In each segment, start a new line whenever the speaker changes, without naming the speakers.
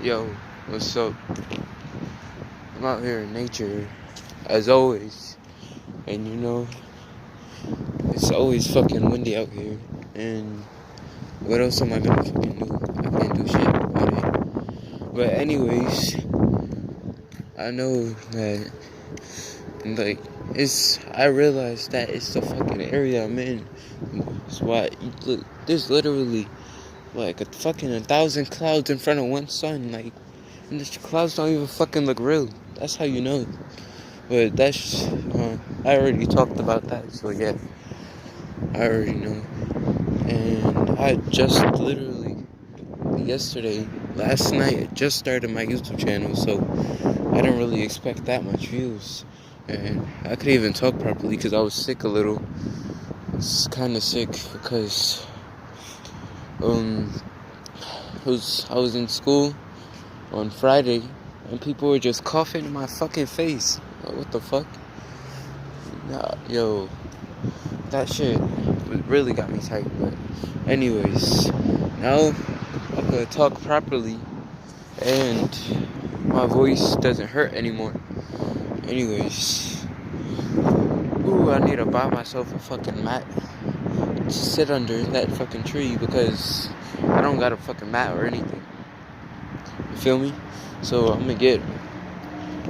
Yo, what's up? I'm out here in nature, as always, and it's always fucking windy out here, and what else am I gonna fucking do? I can't do shit about it. But anyways, I know that, I realized that it's the fucking area I'm in. That's why, look, there's literally, like, a fucking 1,000 clouds in front of one sun, and the clouds don't even fucking look real. That's how you know. But I already talked about that, so yeah, I already know. And I just literally, last night, I just started my YouTube channel, so I didn't really expect that much views. And I couldn't even talk properly because I was sick a little. I was kind of sick because, I was in school on Friday, and people were just coughing in my fucking face. What the fuck? Nah, yo, that shit really got me tight. But anyways, now I could talk properly, and my voice doesn't hurt anymore. Anyways, I need to buy myself a fucking mat to sit under that fucking tree because I don't got a fucking mat or anything. You feel me? So I'm gonna get it.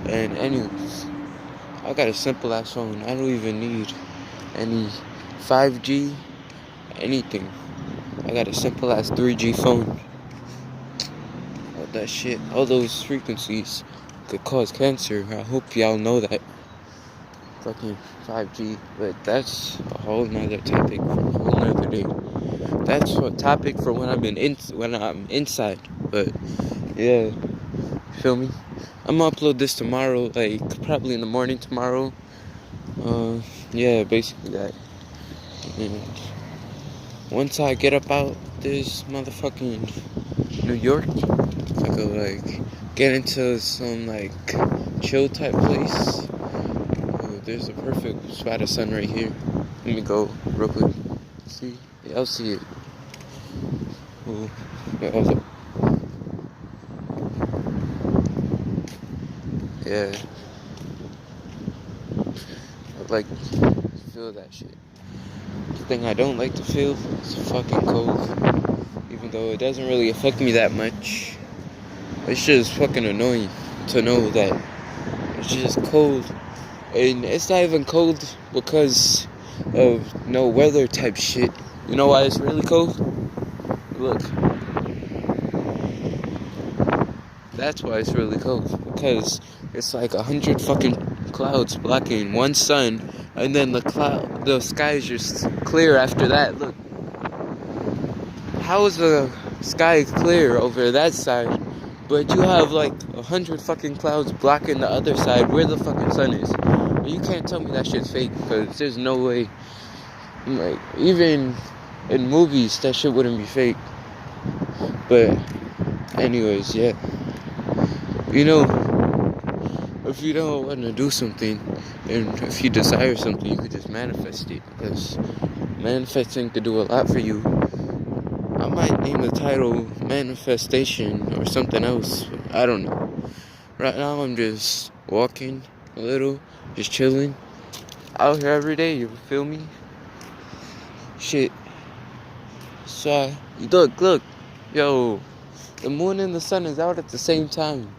And anyways, I got a simple ass phone. I don't even need any 5G, anything. I got a simple ass 3G phone. All that shit, all those frequencies could cause cancer. I hope y'all know that. Fucking 5G, but that's a whole nother topic for a whole nother day. That's a topic for when I'm inside. But yeah, feel me? I'm gonna upload this tomorrow, probably in the morning tomorrow. Yeah, basically that. And once I get up out this motherfucking New York, I could get into some chill type place. There's a perfect spot of sun right here. Let me go real quick. See? Yeah, I'll see it. Ooh. Yeah, hold up. Yeah. I like to feel that shit. The thing I don't like to feel is fucking cold. Even though it doesn't really affect me that much. It's just fucking annoying to know that it's just cold. And it's not even cold because of no weather type shit. You know why it's really cold? Look. That's why it's really cold. Because it's like 100 fucking clouds blocking one sun. And then the sky is just clear after that. Look. How is the sky clear over that side? But you have 100 fucking clouds blocking the other side where the fucking sun is. You can't tell me that shit's fake because there's no way. Even in movies, that shit wouldn't be fake. But, anyways, yeah. If you don't want to do something, and if you desire something, you could just manifest it. Because manifesting could do a lot for you. I might name the title Manifestation or something else. I don't know. Right now, I'm just walking a little. Just chilling out here every day, you feel me? Shit. So, look. Yo, the moon and the sun is out at the same time.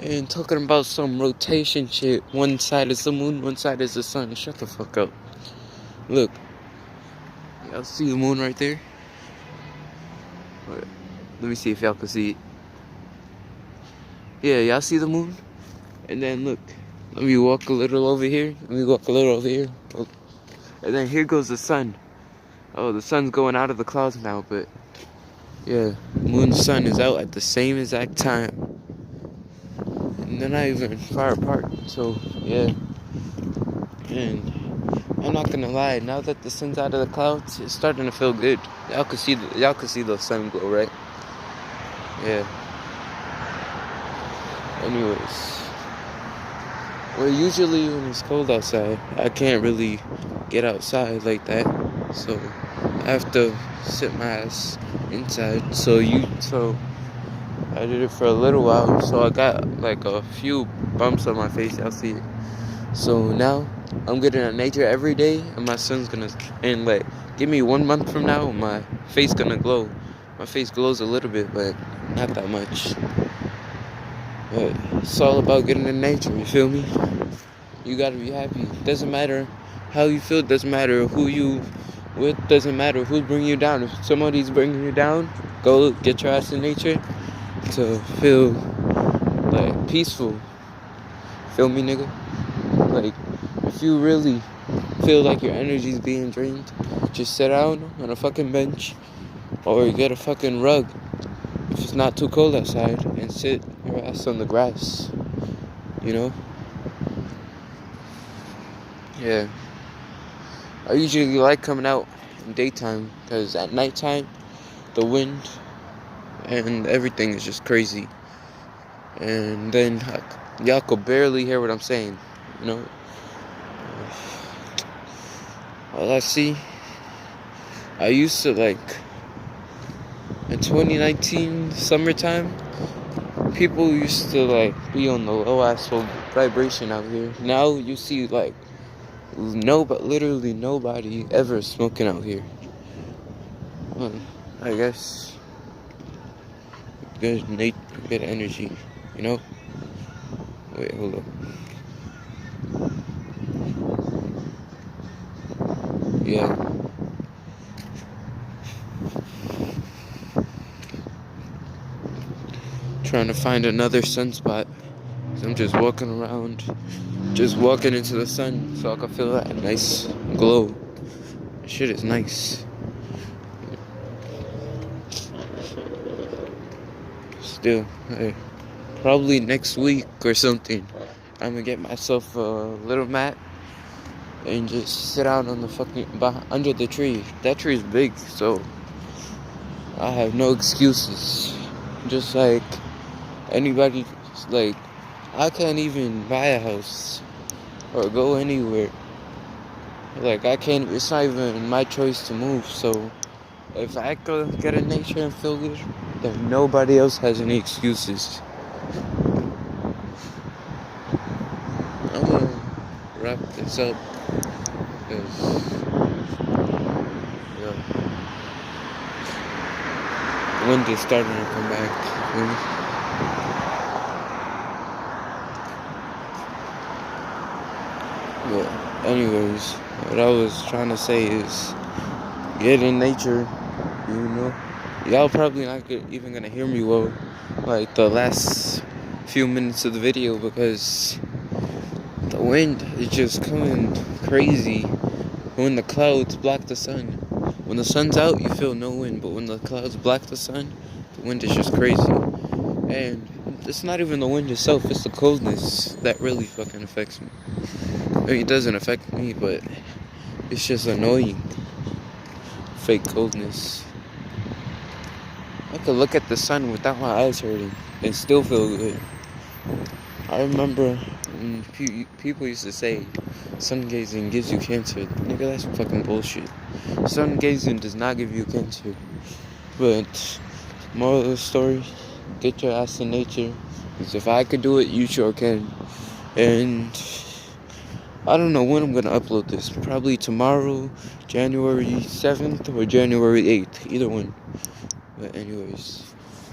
And talking about some rotation shit. One side is the moon, one side is the sun. Shut the fuck up. Look. Y'all see the moon right there? Wait, let me see if y'all can see it. Yeah, y'all see the moon? And then look. Let me walk a little over here. Oh. And then here goes the sun. Oh, the sun's going out of the clouds now, but yeah, moon and sun is out at the same exact time. And they're not even far apart, so yeah. And I'm not gonna lie, now that the sun's out of the clouds, it's starting to feel good. Y'all can see the sun glow, right? Yeah. Anyways. Well, usually when it's cold outside, I can't really get outside like that, so I have to sit my ass inside. So I did it for a little while, so I got like a few bumps on my face. I'll see it. So now I'm getting in nature every day, and my son's gonna, and like, give me 1 month from now, my face gonna glow. My face glows a little bit, but not that much. But it's all about getting in nature, you feel me? You gotta be happy. Doesn't matter how you feel, doesn't matter who you with, doesn't matter who's bringing you down. If somebody's bringing you down, go get your ass in nature to feel like peaceful. Feel me, nigga? Like, if you really feel like your energy's being drained, just sit down on a fucking bench or get a fucking rug if it's not too cold outside and sit your ass on the grass, you know? Yeah. I usually like coming out in daytime because at nighttime, the wind and everything is just crazy. And then y'all could barely hear what I'm saying, you know? All I see, I used to like, in 2019 summertime, people used to like be on the low ass vibration out here. Now you see like literally nobody ever smoking out here. Well, I guess good energy, you know? Wait, hold up. Yeah. Trying to find another sunspot. So I'm just walking around, just walking into the sun so I can feel that nice glow. Shit is nice. Still, hey, probably next week or something, I'm gonna get myself a little mat and just sit out on the under the tree. That tree is big, so I have no excuses. Just like anybody, like, I can't even buy a house or go anywhere. Like, it's not even my choice to move, so if I could get in nature and feel good, then nobody else has any excuses. I'm gonna wrap this up, because, yeah, the wind is starting to come back, you know? But anyways, what I was trying to say is, get in nature, you know? Y'all probably not even gonna hear me well, like the last few minutes of the video, because the wind is just coming crazy when the clouds block the sun. When the sun's out, you feel no wind, but when the clouds block the sun, the wind is just crazy. And it's not even the wind itself, it's the coldness that really fucking affects me. I mean, it doesn't affect me, but it's just annoying. Fake coldness. I could look at the sun without my eyes hurting and still feel good. I remember when people used to say sun gazing gives you cancer. Nigga, that's fucking bullshit. Sun gazing does not give you cancer. But moral of the story, get your ass in nature. Because if I could do it, you sure can. And I don't know when I'm gonna upload this. Probably tomorrow, January 7th or January 8th. Either one. But anyways,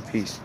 peace.